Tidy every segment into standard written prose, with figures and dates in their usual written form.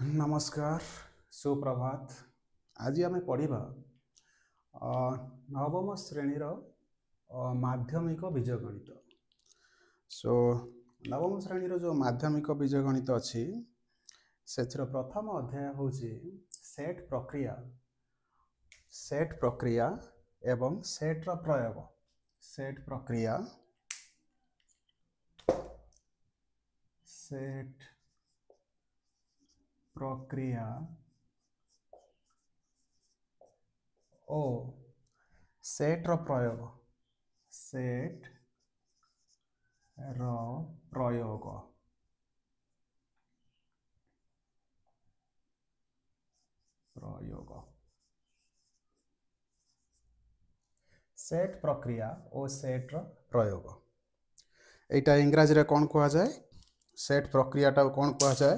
नमस्कार सुप्रभात। आज आम पढ़ा नवम श्रेणीर माध्यमिक बीजगणित। सो नवम श्रेणीर जो माध्यमिक बीजगणित अच्छी से प्रथम अध्याय हूँ सेट प्रक्रिया एवं सेट र प्रयोग। सेट प्रक्रिया ओ सेट र प्रयोग। सेट प्रक्रिया और सेट र प्रयोग एटा इंग्राजी रे कौन कहा जाए? सेट प्रक्रिया टा कौन कहा जाए?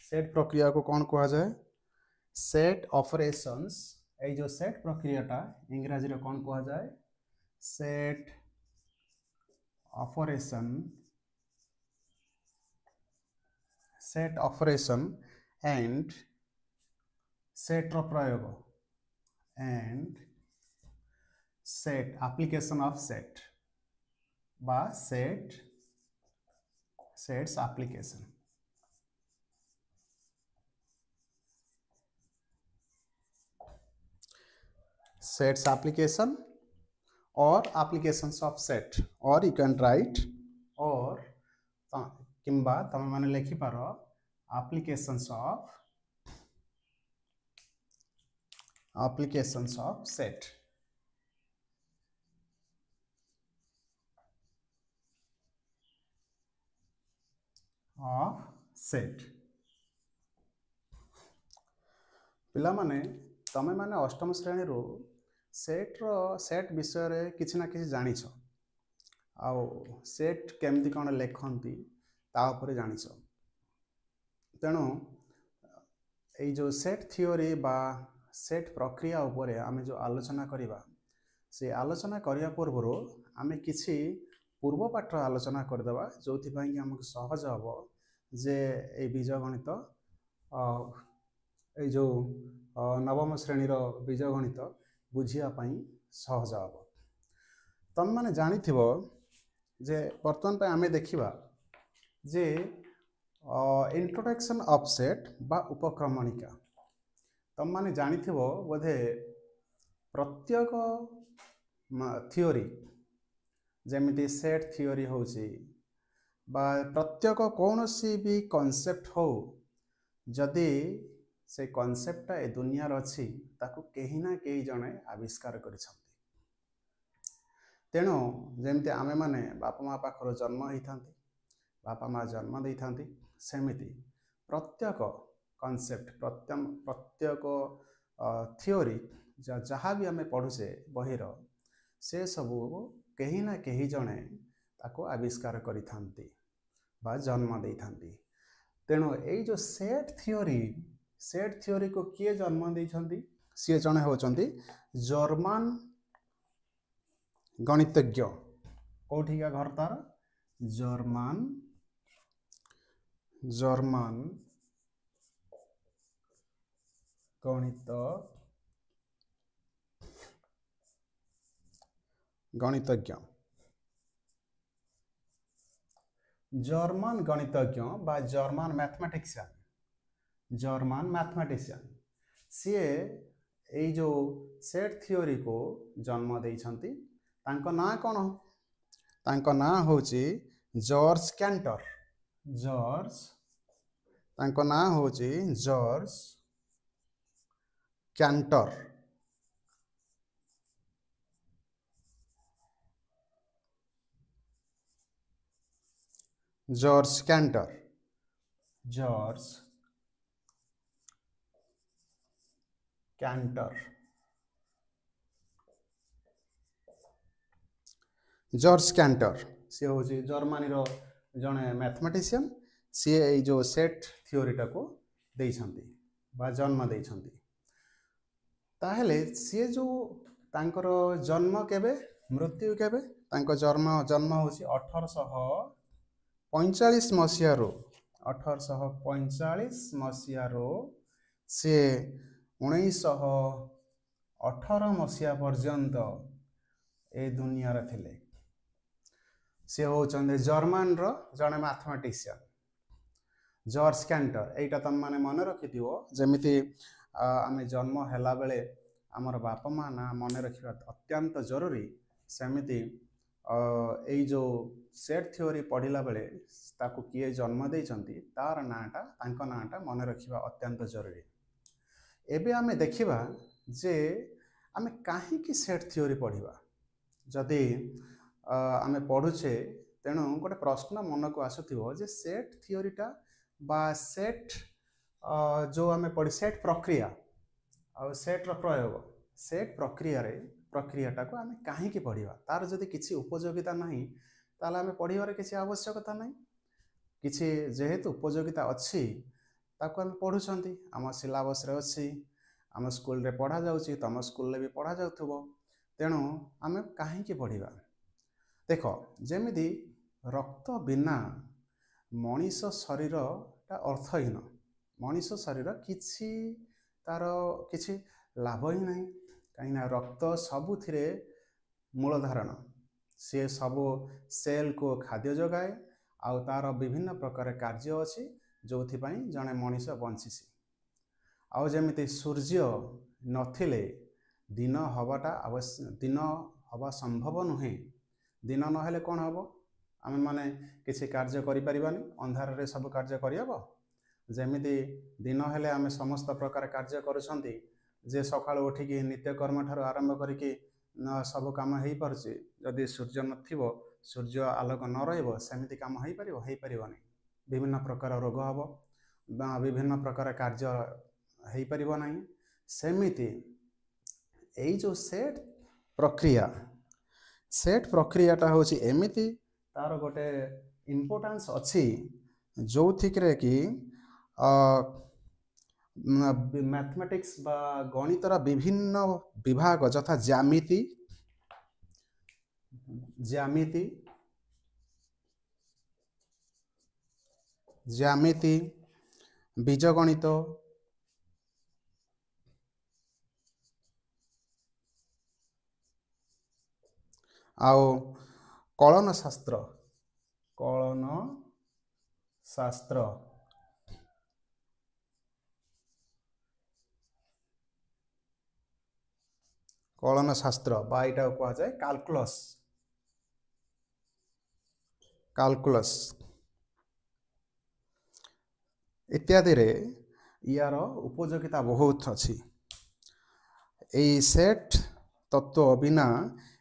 सेट प्रक्रिया को कौन कहा जाए? Set operations. ए जो सेट प्रक्रिया टा इंग्राजी रे कौन कहा जाए? सेट ऑपरेशन एंड सेट र प्रयोग and set application of set बा सेट्स एप्लीकेशन। सेट्स एप्लीकेशन और एप्लीकेशंस ऑफ सेट और यू कैन राइट और किंबा तमे माने लिखि पारो एप्लीकेशंस ऑफ सेट। पिला माने तमे माने अष्टम श्रेणी रो सेट विषय रे किछि ना किछि जानिछ आउ सेट केमती कौन लेखती तापर जानिछ। तेणु ये जो सेट थियोरी बा सेट प्रक्रिया उपरे आमे जो आलोचना करिबा से आलोचना करिया पूर्व आमे किछि पूर्व पाठ आलोचना करदेबा जोथि पई कि हमको सहज हबो जे ए बीजगणित ए जो नवम श्रेणीर बीजगणित बुझिया पई सहज हबो। तम माने जानिथिबो जे वर्तमान पे आमे देखिबा जे इंट्रोडक्शन ऑफ सेट बा उपक्रमणिका। तम माने जानिथिबो बोधे प्रत्येक थियोरी जेमिति सेट थियोरी होची बा प्रत्येक कौनसी भी कॉन्सेप्ट हो जदि से कॉन्सेप्ट ए दुनिया अच्छी ताकू कहीं ना कहीं जने आविष्कार करिसंती। तेणु जेमती आमे माने बापा माँ पाखर जन्म होता बापा माँ जन्म देता सेमिति प्रत्येक कॉन्सेप्ट प्रत्येक थियोरी जहाँ भी आमे पढ़ुचे बहिर से सबू कहीं ना कहीं जने ताको आविष्कार करिथांती बा जन्म देइथांती। तेणु यही जो सेट थियोरी को किए जन्म देइछंती? सी जने होचंती जर्मन गणितज्ञ। कोठिका घर तार? जर्मन गणितज्ञ जर्मन गणितज्ञ बा जर्मन मैथमेटिशियन सी ए जो सेट थियोरी को जन्म देइछंती। तांको ना कौन? तांको ना होची जॉर्ज कैंटर। तांको ना होची जॉर्ज कैंटर। जॉर्ज कैंटर सी हूँ जर्मनी रो जने मैथमेटिशियन। सी ए जो सेट थियोरी को देइछंती बा जन्म देइछंती। ताहेले सी जो तांकर जन्म केबे मृत्यु केबे? तांको जन्म होची 1845 मसीह 1845 ମସିହାରୁ ସେ 1918 ମସିହା ପର୍ଯ୍ୟନ୍ତ ଏ ଦୁନିଆରେ ଥିଲେ। ସେ ହେଉଛନ୍ତି ଜର୍ମାନର ଜଣେ ମ୍ୟାଥମେଟିସିଆନ୍ ଜର୍ଜ କ୍ୟାଣ୍ଟର। ଏଇଟା ତୁମମାନେ ମନେ ରଖିଥିବ, ଯେମିତି ଆମେ ଜନ୍ମ ହେଲା ବେଳେ ଆମର ବାପା ମା ନା ମନେ ରଖିବା ଅତ୍ୟନ୍ତ ଜରୁରୀ, ସେମିତି ଏଇ ଯେଉଁ ସେଟ୍ ଥିଓରି ପଢ଼ିଲା ବେଳେ ତାକୁ କିଏ ଜନ୍ମ ଦେଇଛନ୍ତି ତାଙ୍କ ନାଁଟା ମନେ ରଖିବା ଅତ୍ୟନ୍ତ ଜରୁରୀ। ଏବେ ଆମେ ଦେଖିବା ଯେ ଆମେ କାହିଁକି ସେଟ୍ ଥିଓରି ପଢ଼ିବା। ଯଦି ଆମେ ପଢ଼ୁଛେ, ତେଣୁ ଗୋଟେ ପ୍ରଶ୍ନ ମନକୁ ଆସୁଥିବ ଯେ ସେଟ୍ ଥିଓରିଟା ବା ସେଟ୍ ଯେଉଁ ଆମେ ପଢ଼ି ସେଟ୍ ପ୍ରକ୍ରିୟା ଆଉ ସେଟ୍ର ପ୍ରୟୋଗ, ସେଟ୍ ପ୍ରକ୍ରିୟାଟାକୁ ଆମେ କାହିଁକି ପଢ଼ିବା। ତାର ଯଦି କିଛି ଉପଯୋଗିତା ନାହିଁ ତାହେଲେ ଆମେ ପଢ଼ିବାର କିଛି ଆବଶ୍ୟକତା ନାହିଁ। କିଛି ଯେହେତୁ ଉପଯୋଗିତା ଅଛି ତାକୁ ଆମେ ପଢ଼ୁଛନ୍ତି, ଆମ ସିଲାବସ୍ରେ ଅଛି, ଆମ ସ୍କୁଲରେ ପଢ଼ାଯାଉଛି, ତୁମ ସ୍କୁଲରେ ବି ପଢ଼ାଯାଉଥିବ, ତେଣୁ ଆମେ କାହିଁକି ପଢ଼ିବା। ଦେଖ, ଯେମିତି ରକ୍ତ ବିନା ମଣିଷ ଶରୀରଟା ଅର୍ଥହୀନ। ମଣିଷ ଶରୀର ତାର କିଛି ଲାଭ ହିଁ ନାହିଁ, କାହିଁକିନା ରକ୍ତ ସବୁଥିରେ ମୂଳ ଧାରଣ। ସେ ସବୁ ସେଲ୍କୁ ଖାଦ୍ୟ ଯୋଗାଏ ଆଉ ତାର ବିଭିନ୍ନ ପ୍ରକାର କାର୍ଯ୍ୟ ଅଛି ଯେଉଁଥିପାଇଁ ଜଣେ ମଣିଷ ବଞ୍ଚିଛି। ଆଉ ଯେମିତି ସୂର୍ଯ୍ୟ ନଥିଲେ ଦିନ ହେବା ସମ୍ଭବ ନୁହେଁ। ଦିନ ନହେଲେ କ'ଣ ହେବ? ଆମେମାନେ କିଛି କାର୍ଯ୍ୟ କରିପାରିବାନି। ଅନ୍ଧାରରେ ସବୁ କାର୍ଯ୍ୟ କରିହେବ? ଯେମିତି ଦିନ ହେଲେ ଆମେ ସମସ୍ତ ପ୍ରକାର କାର୍ଯ୍ୟ କରୁଛନ୍ତି, ଯେ ସକାଳୁ ଉଠିକି ନିତ୍ୟକର୍ମ ଠାରୁ ଆରମ୍ଭ କରିକି ସବୁ କାମ ହେଇପାରୁଛି। ଯଦି ସୂର୍ଯ୍ୟ ନଥିବ, ସୂର୍ଯ୍ୟ ଆଲୋକ ନ ରହିବ, ସେମିତି କାମ ହେଇପାରିବନି। ବିଭିନ୍ନ ପ୍ରକାର ରୋଗ ହେବ ବା ବିଭିନ୍ନ ପ୍ରକାର କାର୍ଯ୍ୟ ହେଇପାରିବ ନାହିଁ। ସେମିତି ଏଇ ଯେଉଁ ସେଟ୍ ପ୍ରକ୍ରିୟାଟା ହେଉଛି ଏମିତି, ତାର ଗୋଟେ ଇମ୍ପୋର୍ଟାନ୍ସ ଅଛି ଯେଉଁଥିରେ କି ମ୍ୟାଥମେଟିକ୍ସ ବା ଗଣିତର ବିଭିନ୍ନ ବିଭାଗ ଯଥା ଜ୍ୟାମିତି, ବୀଜଗଣିତ, ଆଉ କଳନ ଶାସ୍ତ୍ର ବା ଏଇଟାକୁ କୁହାଯାଏ କାଲକୁଲସ୍ ଇତ୍ୟାଦିରେ ୟାର ଉପଯୋଗିତା ବହୁତ ଅଛି। ଏଇ ସେଟ୍ ତତ୍ତ୍ୱ ବିନା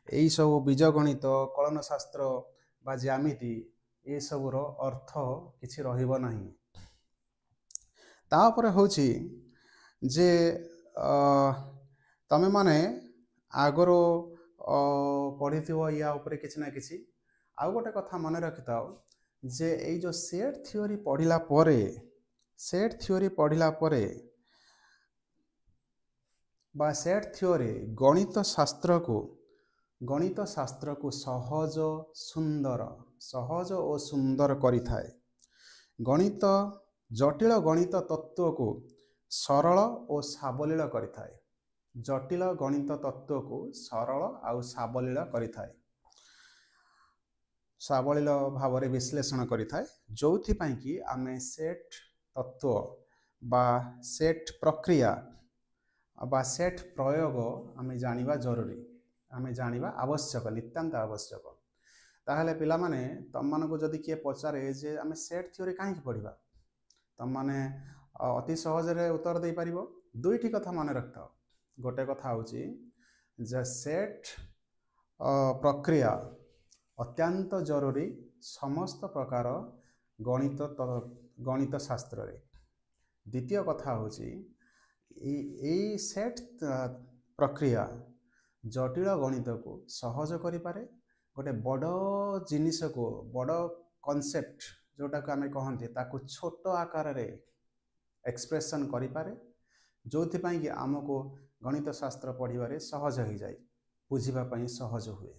ଏଇ ସବୁ ବୀଜଗଣିତ, କଳନ ଶାସ୍ତ୍ର ବା ଜ୍ୟାମିତି ଏସବୁର ଅର୍ଥ କିଛି ରହିବ ନାହିଁ। ତାପରେ ହେଉଛି ଯେ ତମେମାନେ ଆଗରୁ ପଢ଼ିଥିବ ୟା ଉପରେ କିଛି ନା କିଛି। ଆଉ ଗୋଟେ କଥା ମନେ ରଖିଥାଅ ଯେ ଏଇ ଯେଉଁ ସେଟ୍ ଥିଓରି ପଢ଼ିଲା ପରେ ବା ସେଟ୍ ଥିଓରି ଗଣିତ ଶାସ୍ତ୍ରକୁ ସହଜ ଓ ସୁନ୍ଦର କରିଥାଏ। ଜଟିଳ ଗଣିତ ତତ୍ତ୍ୱକୁ ସରଳ ଓ ସାବଲୀଳ କରିଥାଏ। ସାବଲୀଳ ଭାବରେ ବିଶ୍ଳେଷଣ କରିଥାଏ, ଯେଉଁଥିପାଇଁ କି ଆମେ ସେଟ୍ ତତ୍ତ୍ୱ ବା ସେଟ୍ ପ୍ରକ୍ରିୟା ବା ସେଟ୍ ପ୍ରୟୋଗ ଆମେ ଜାଣିବା ଜରୁରୀ, ଆମେ ଜାଣିବା ଆବଶ୍ୟକ, ନିତାନ୍ତ ଆବଶ୍ୟକ। ତାହେଲେ ପିଲାମାନେ, ତମମାନଙ୍କୁ ଯଦି କିଏ ପଚାରେ ଯେ ଆମେ ସେଟ୍ ଥିଓରି କାହିଁକି ପଢ଼ିବା, ତମମାନେ ଅତି ସହଜରେ ଉତ୍ତର ଦେଇପାରିବ। ଦୁଇଟି କଥା ମନେ ରଖିଥାଅ। ଗୋଟେ କଥା ହେଉଛି ଯେ ସେଟ୍ ପ୍ରକ୍ରିୟା ଅତ୍ୟନ୍ତ ଜରୁରୀ ସମସ୍ତ ପ୍ରକାର ଗଣିତ ଶାସ୍ତ୍ରରେ। ଦ୍ୱିତୀୟ କଥା ହେଉଛି ଏଇ ସେଟ୍ ପ୍ରକ୍ରିୟା ଜଟିଳ ଗଣିତକୁ ସହଜ କରିପାରେ। ଗୋଟେ ବଡ଼ ଜିନିଷକୁ, ବଡ଼ କନସେପ୍ଟ ଯେଉଁଟାକୁ ଆମେ କହନ୍ତି, ତାକୁ ଛୋଟ ଆକାରରେ ଏକ୍ସପ୍ରେସନ୍ କରିପାରେ, ଯେଉଁଥିପାଇଁ କି ଆମକୁ ଗଣିତ ଶାସ୍ତ୍ର ପଢ଼ିବାରେ ସହଜ ହୋଇଯାଏ, ବୁଝିବା ପାଇଁ ସହଜ ହୁଏ।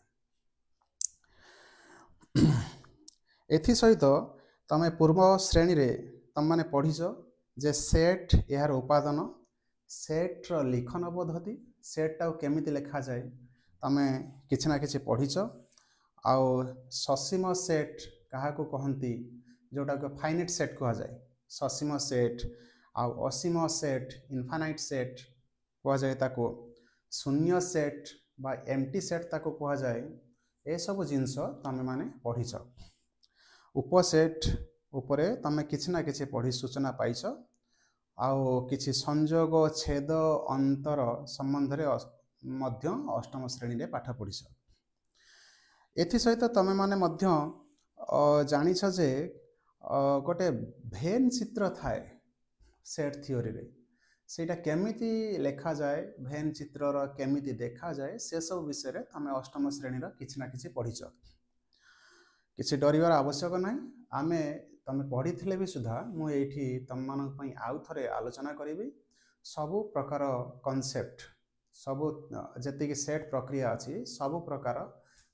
ଏଥିସହିତ ତମେ ପୂର୍ବ ଶ୍ରେଣୀରେ तुम मैंने पढ़ीच जे सेट यार उपादान सेट्र लिखन पद्धति सेट्टा केमिति लेखा जाए तुम किछि ना किछि पढ़ीच आउ ससीम सेट क्या कहती जोटा को फाइनाइट सेट कह जाए ससीम सेट आउ असीम सेट इनफाइनाइट सेट कह जाए ताको शून्य सेट बा एम्प्टी सेट ताको कह जाए ए सब जिनस तुम मैंने पढ़ीच उपसेट उपरे तुम किछि ना किछि पढ़ी सूचना पाइछ आउ किछि संयोग छेद अंतर संबंध रे मध्य अष्टम श्रेणी रे पाठ पढ़ीछ एथि सहित तुम मैंने मध्य जानिछ जे गोटे भेन चित्र थाए सेट थियोरी रे सेटा केमिति लेखा जाए भेन चित्रर केमिति देखा जाए से सब विषय रे तुम अष्टम श्रेणी रा किछि ना किछि पढ़ीछ किछि डरिवार आवश्यक नाही आमे तुम पढ़ी थिले भी सुधा मु एठी तुम मानक पई आउ थरे आलोचना करिवि सबु प्रकार कॉन्सेप्ट सबु जति कि सेट प्रक्रिया अछि सबु प्रकार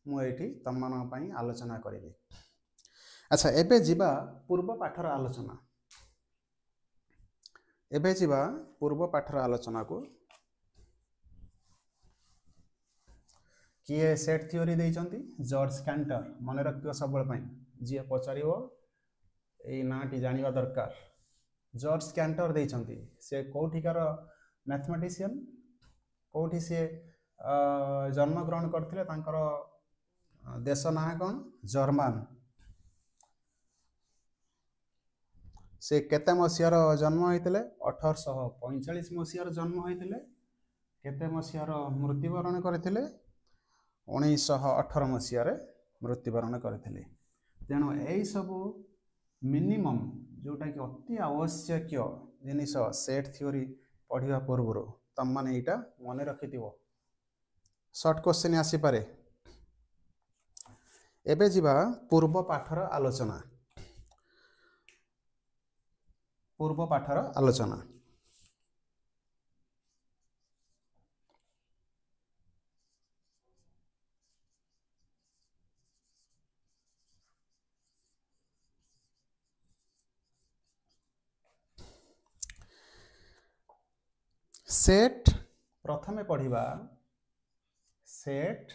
मु एठी तुम मानक पई आलोचना करिवि अच्छा एबे जिबा पूर्व पाठर आलोचना एबे जिबा पूर्व पाठर आलोचना को किए सेट थियोरी देइचंती जॉर्ज कैंटर मन रखियो सबल पई जे पचारिवो ए नाटी जानिबा दरकार जॉर्ज कैंटर देइचंती से कोठिकार मैथमेटिशियन कोठी से जन्म ग्रहण करथिले तांकर देश ना कोन जर्मन से केते मसियार जन्म होइतिले 1845 मसियार जन्म होइतिले केते मसियार मृत्युवरण करथिले 1918 मसियार मृत्युवरण करथिले तेणु एई सब मिनिमम जोटा कि अति आवश्यक जिनिस सेट थियोरी पढ़िया पूर्व तुम माने एटा मन रखिथिबो शॉर्ट क्वेश्चन आसी पारे एबे जिबा पूर्व पाठर आलोचना पूर्व पाठर आलोचना सेट प्रथमे पढ़िबा सेट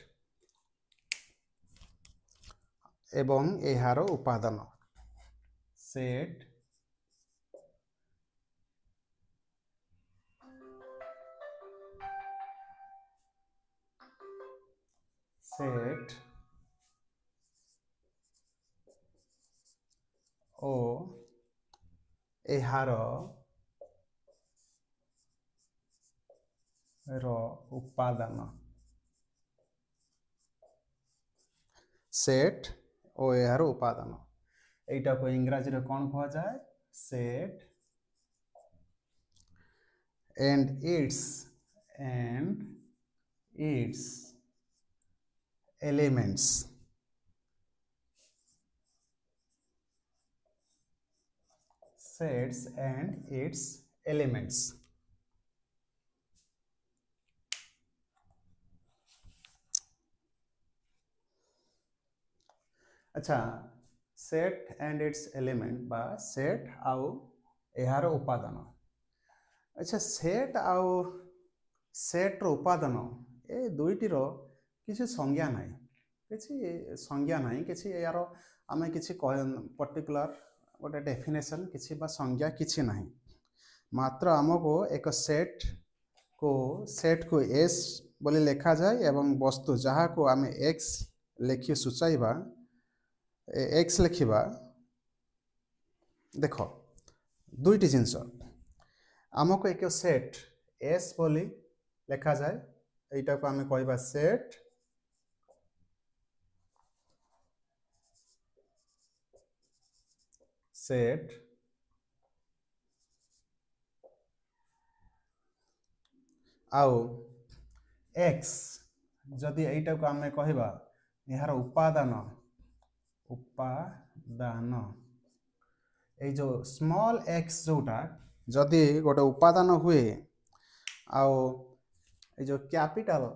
एवं एहार उपादान सेट सेट ओ एहार उपादान सेट ओ एहार उपादान एटा को इंग्रजी रे कोन कहा जाए set and it's elements sets and its elements अच्छा सेट एंड इट्स एलिमेंट बा सेट आउ एहार उपादान अच्छा सेट आउ सेट रो उपादान ए दुईटीर किसी संज्ञा ना किसी संज्ञा ना कि यार आम कि पर्टिकुलर गोटे डेफिनेशन किसी बा संज्ञा किसी ना मात्र आमको एक सेट को एस बोली लेखा जाए एवं वस्तु जहाँ को आम एक्स लिखि सूचाइबा एक्स लिखा देख दुईटी जिनस आमको एक सेट एस बोली लेखा जाए एटा को आम कहबा सेट सेट आउ एक्स जदि एटा को आम कहबा यार उपादान उपादान ए जो स्मॉल एक्स जोटा जदि गोटे उपादान हुए आउ ए जो कैपिटल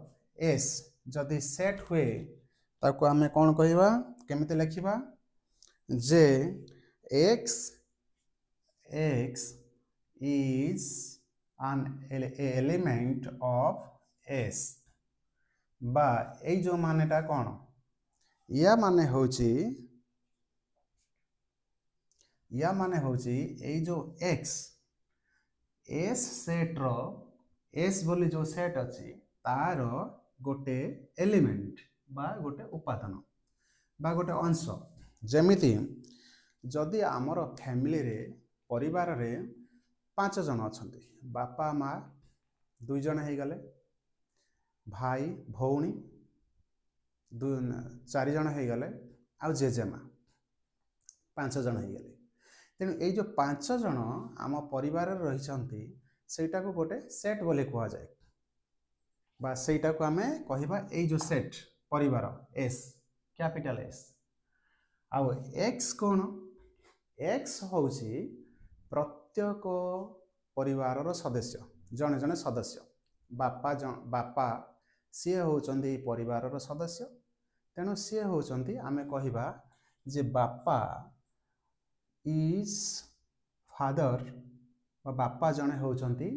एस जदि सेट हुए ताको आम कौन कहबा केमिति लिखिबा जे x x is an element of s बा ए जो मानेटा कौन या माने होची ए जो x s सेट रो s बोली जो सेट अच्छी तार गोटे एलिमेंट बा गोटे उपादान बा गोटे अंश जेमिति जदि आमर फैमिली रे परिवार रे 5 जन अछंती बापा माँ 2 जन हो गले भाई भौणी 4 जन हो गले आ जेजेमा 5 जन हो गले तेणु ये जो 5 जन आम परिवार रही सेटा को गोटे सेट बोले कह जाए बा सेटा को आमे कहिबा ए जो सेट परिवार एस कैपिटल एस आउ एक्स कौन एक्स होची प्रत्येक परिवार सदस्य जने जने सदस्य बापा सी होचंदी परिवार सदस्य तेणु सी होचंदी आमे कहिबा जे बापा इज फादर बापा जने होचंदी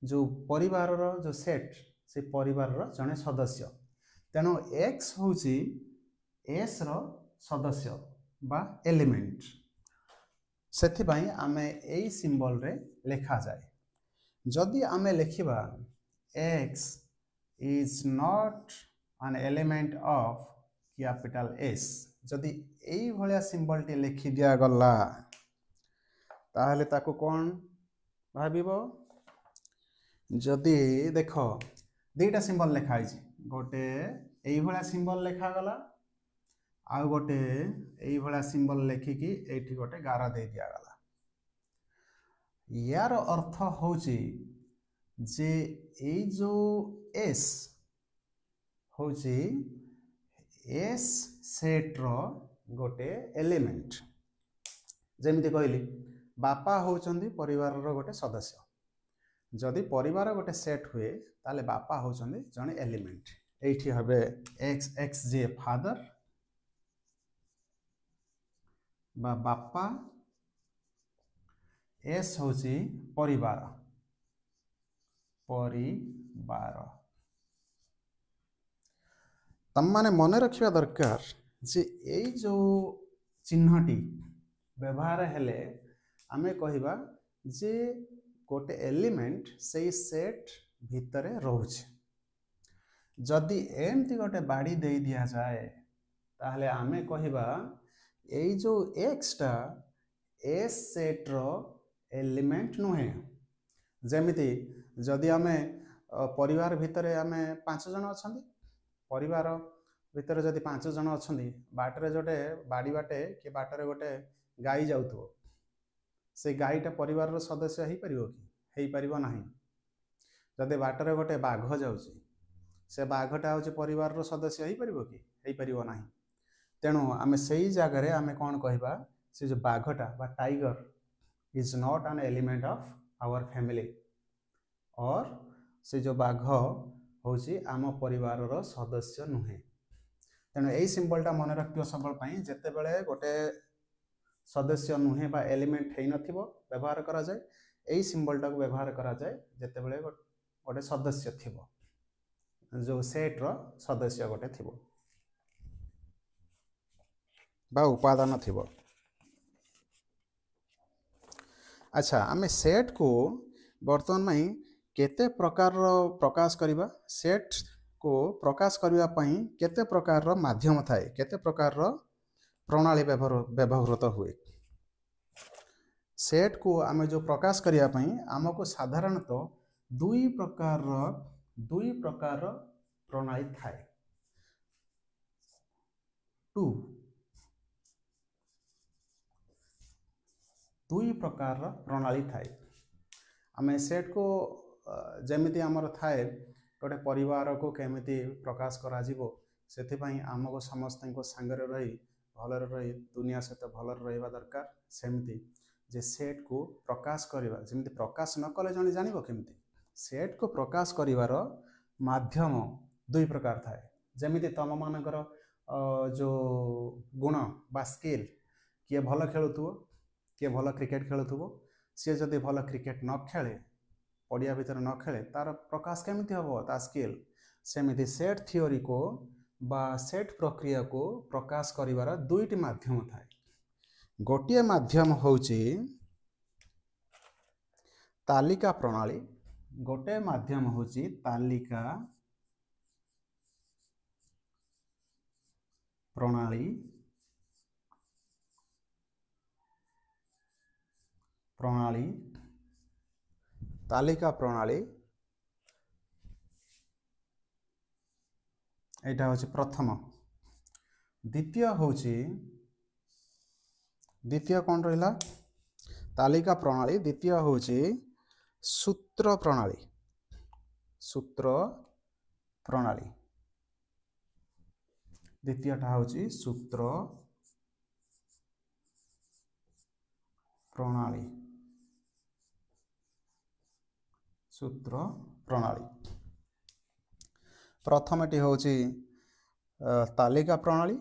जो परिवार जो सेट से परिवार जने सदस्य तेणु एक्स होची एस रो सदस्य बा एलिमेंट सेथिबाई आमे एई सिंबल रे लेखा जाए जदि आमे लेखिबा x is not an element of capital S जदि एई भलिया सिंबल टी लिखि दिया गला ताहले ताको कोन भाबिबो जदि देखो दुईटा सिंबल लेखा है गोटे एई भलिया सिंबल लेखा गला आ गोटे एई भलिया सिंबल लेखिकी एठी गोटे गारा दे दिया गला यार अर्थ होची जे ए जो एस होची एस सेट रो गोटे एलिमेंट जेमिति कहली बापा होचंदी परिवार रो गोटे सदस्य जदि परिवार गोटे सेट हुए ताले बापा होचंदी जने एलिमेंट एठी हबे एक्स एक्स जे फादर बा बापा एस होची परिवार तम माने मने रखिया दरकार जे ए जो चिन्हटी व्यवहार हेले आमे कहिबा जे गोटे एलिमेंट से सेट भितरे रोचे जदि एमती गोटे बाड़ी दे दिया जाए ताहले आमे कहिबा ए जो एक्स टा एस सेट रो एलिमेंट नुहे जेमिति जदि आमे परिवार भितरे आमे 5 जन अछंती परिवार भितरे जदि 5 जन अछंती बाटरे जोटे बाड़ी बाटे कि बाटरे गोटे गाई जाउथो से गाईटा परिवार रो सदस्य ही परिबो कि हेई परिबो नाही जदि बाटरे गोटे बाघ जाउची से बाघटा होची परिवार रो सदस्य ही परिबो कि हेई परिबो नाही तेणु आमे सेई जगह रे आमे कोन कहिबा से जो बाघटा बा tiger is not an element of our family और से जो बाघ होची आम परिवार रो सदस्य नुहे तेणु यही सिंबलटा मन रखियो सबल पाई जेते बेले गोटे सदस्य नुहे बा एलिमेंट हेई नथिबो व्यवहार करा जाए यही सिंबलटा को व्यवहार करा जाए जेते बेले गोटे सदस्य थिबो जो सेट रो सदस्य गोटे थिबो बा उपादान थिबो अच्छा आमे सेट को वर्तमान में केते प्रकार प्रकाश करिबा सेट को प्रकाश करिबा पई केते प्रकार माध्यम थाए केते प्रकार प्रणाली व्यवहृत हुए सेट को आमे जो प्रकाश करिया पई हमको साधारणतः दुई प्रकार प्रणाली थाए दुई प्रकार प्रणाली थाए आमे सेट को जेमिति आमर थाए गोटे परिवार को केमिति प्रकाश करा जिवो सेति पई हमको समस्त को संगरे रही भलरे रही दुनिया सहित भलरे रहिबा दरकार सेमिति जे सेट को प्रकाश करिबा जेमिति प्रकाश न कले जने जानिबो केमिति सेट को प्रकाश करिवार माध्यम दुई प्रकार थाए जेमिति तम मानकर जो गुण बा स्किल किए भल खेलुथुबो किए भल क्रिकेट खेलुथुबो सी जदि भल क्रिकेट न खेले पड़िया भितर न खेले तार प्रकाश केमिति हम ता स्किल सेमिति सेट थियोरी को बा सेट प्रक्रिया को प्रकाश करिवार दुईटी माध्यम थाए गोटे माध्यम होउची तालिका प्रणाली गोटे माध्यम होउची तालिका प्रणाली प्रणाली तालिका प्रणाली एटा होची प्रथम द्वितीय होची द्वितीय कौन रहा तालिका प्रणाली द्वितीय होची सूत्र प्रणाली द्वितीयटा होची सूत्र प्रणाली प्रथमटी होची तालिका प्रणाली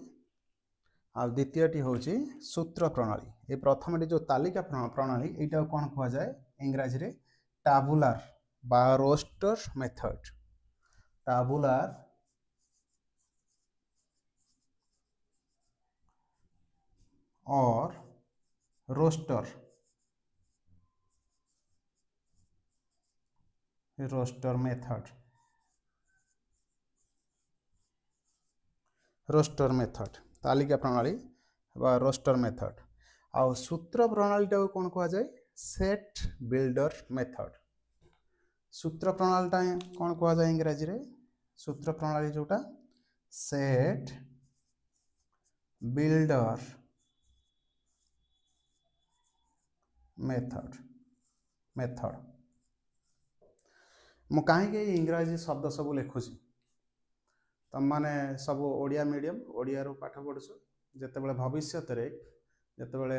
आ द्वितीयटी होची सूत्र प्रणाली ये प्रथमटी जो तालिका प्रणाली एटा कौन कहा जाए इंग्रजी रे टाबुलार बा रोस्टर मेथड टाबुलार और रोस्टर मेथड तालिका प्रणाली बा रोस्टर मेथड आ सूत्र प्रणाली टा कौन कहा जाए सेट बिल्डर मेथड सूत्र प्रणाली टा कौन कहा जाए इंग्रजी रे सूत्र प्रणाली जोटा सेट बिल्डर मेथड मु कहीं इंग्राजी शब्द सब लिखुची तुम माने सब ओडिया मीडियम ओडिया रो पाठ पढ़ुछ जितेबाला भविष्य जितेबाला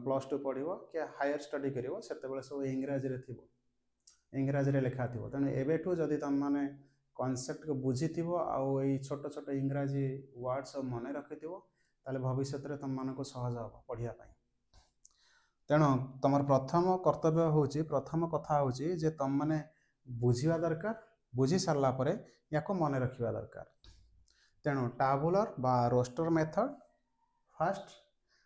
+2 पढ़ो कि हायर स्टडी करिवो सेतेबाला सब इंग्राजी रे थिबो इंग्राजी रे लिखा थिबो तेणु एबेठू जदि तुम माने कॉन्सेप्ट को बुझी थिबो आउ एई छोट छोट इंग्राजी वर्ड सब मन रखिथिबो ताले भविष्य रे तुम मानको सहज हो पढ़िया पाई तेणु तुम प्रथम कर्तव्य होची प्रथम कथा होची जे तुम माने बुझिवा दरकार बुझी सारला परे याको मन रखिवा दरकार तेणु टाबुलर बा रोस्टर मेथड फर्स्ट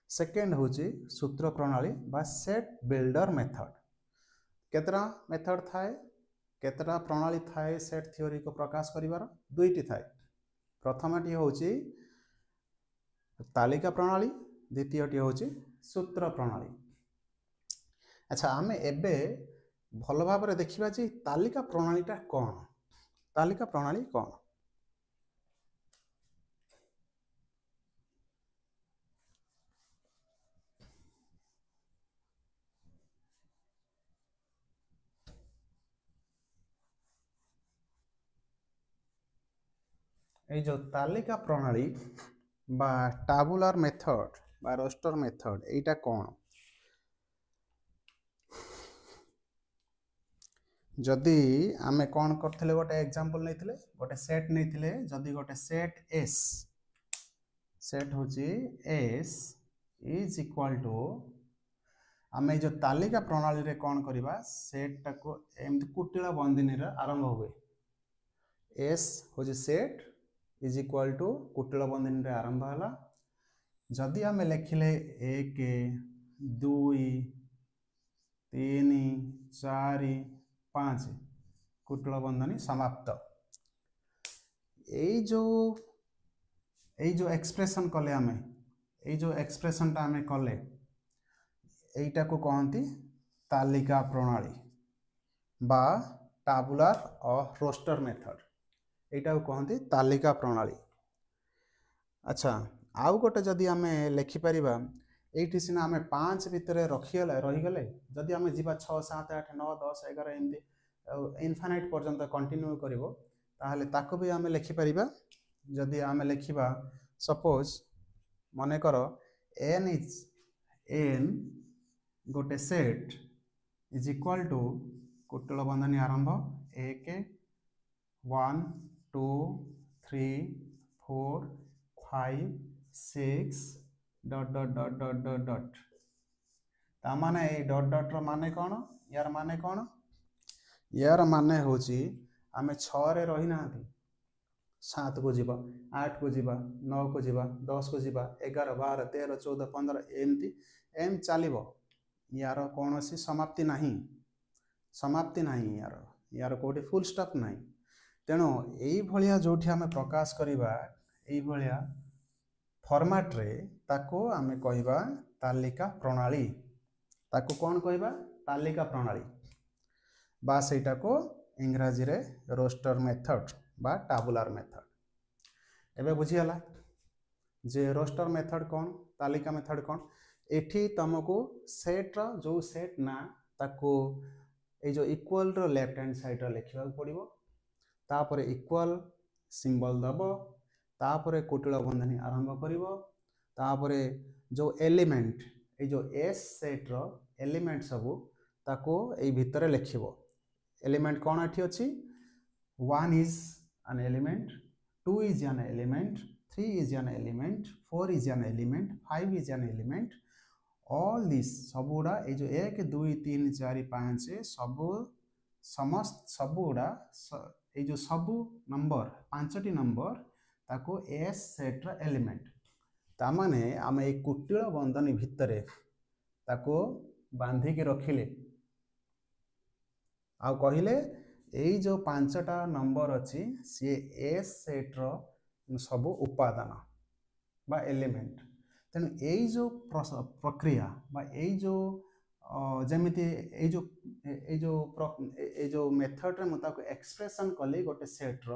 सेकेंड होची सूत्र प्रणाली बा सेट बिल्डर मेथड केतरा मेथड थाए केतरा प्रणाली थाए सेट थ्योरी को प्रकाश करिवार दुईटी थाए प्रथमटी होची तालिका प्रणाली द्वितीयटी होची सूत्र प्रणाली अच्छा आमे एबे भल भाव में देखा जी तालिका प्रणालीटा कौन तालिका प्रणाली कौन ये जो तालिका प्रणाली बा टाबुलर मेथड बा रोस्टर मेथड एटा कौन जदि आमे कौन करथिले गोटे एग्जांपल नैथिले गोटे सेट नैथिले जदि गोटे सेट एस सेट होची एस इज इक्वल टू आमे जो तालिका प्रणाली रे कौन करिबा सेट टाको एमति कुटिला बंदिनी रे आरंभ हुए एस होची सेट इज इक्वल टू कुटिला बंदिनी रे आरंभ हला जदि आमे लिखिले 1 2 3 4 5 कुटिल बंधनी समाप्त यही जो एक्सप्रेशन कले आमे यही जो एक्सप्रेशन टा आमे कले एटा को कहती तालिका प्रणाली बा टाबुलर और रोस्टर मेथड एटा को कहती तालिका प्रणाली अच्छा आउ गोटे जदि आमे लिखि परिबा एठी सिना आमे 5 भितर रहीगले जदि आमे जीवा 6 7 8 9 10 11 एमती इनफाइनाइट पर्यंत कंटिन्यू करिवो ताहले ताको भी आमे लिखि परिबा जदि आमे लिखिबा सपोज मने करो n इज n गोटे सेट इज इक्वल टू कुटिल बंधनी आरंभ 1 1 2 3 4 5 6 ... ता माने ए डॉट डॉट रो माने कौन यार माने कौन यार माने होची आमे 6 रे रही नांती 7 को जीवा 8 को जीवा 9 को जीवा 10 को जीवा 11 12 13 14 15 एमती एम चलिबो यार कौन समाप्ति नहीं यार यार कोठी फुल स्टॉप नहीं तेणु यही भलिया जोठी आमे प्रकाश करिबा यही भलिया फॉर्मेट रे ताको आमे कहिबा तालिका प्रणाली ताको कौन कहिबा तालिका प्रणाली बा सेटा को इंग्रजी रे रोस्टर मेथड बा टाबुलार मेथड एबे बुझियाला जे रोस्टर मेथड कौन तालिका मेथड कौन एठी तुमको सेट रो जो सेट ना ताको ए जो इक्वल रो लेफ्ट हैंड साइड रो लिखिबा पड़िबो तापरे इक्वल सिंबल दबो तापरे कुटिल बंधनी आरंभ करिवो तापरे जो एलिमेंट ए जो एस सेट रो एलिमेंट सबु ताको ए भितरे लिखिबो एलिमेंट कौन एठी अछि 1 is an element 2 is an element 3 is an element 4 is an element 5 is an element all this सबुड़ा ए जो 1 2 3 4 5 सबु समस्त सबुड़ा ए जो सबु नंबर 5टी नंबर ताको एस सेट रा एलिमेंट ता माने आमे ए कुटिल बंधनी भितरे ताको बांधी के रखिले आ कहिले एई जो 5टा नंबर अछि से एस सेट रो सब उपादान बा एलिमेंट तेणु एई जो प्रक्रिया बा एई जो जमिति एई जो मेथड रे मुताको एक्सप्रेशन कले गोटे सेट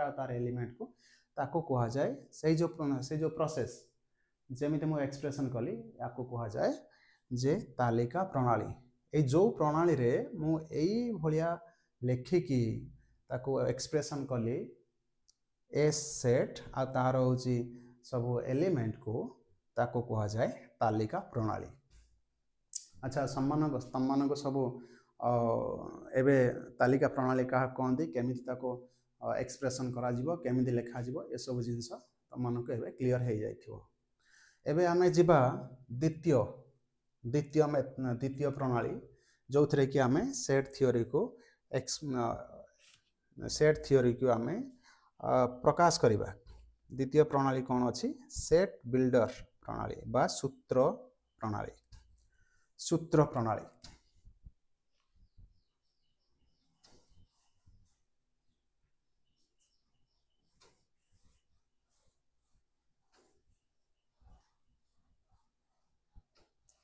आ तार एलिमेंट को ताको कहा जाए से जो प्रोसेस जमिति मु एक्सप्रेशन कली याको कहा जाए जे तालिका प्रणाली ए जो प्रणाली रे मु एई भलिया लेखिकी ताको एक्सप्रेशन कली एस सेट आ तार होची सब एलिमेंट को ताको कहा जाए तालिका प्रणाली अच्छा सम्मान को सब एबे तालिका प्रणाली कहा कहती केमिति ताको एक्सप्रेशन करा जिवो केमिति लेखा जिवो ए सब जिंस तमन को एबे क्लियर हे जाइथिवो एबे आमे जिबा द्वितीय प्रणाली जो थरे कि आमे सेट थ्योरी को आमे प्रकाश करिबा द्वितीय प्रणाली कौन अछि सेट बिल्डर प्रणाली बा सूत्र प्रणाली सूत्र प्रणाली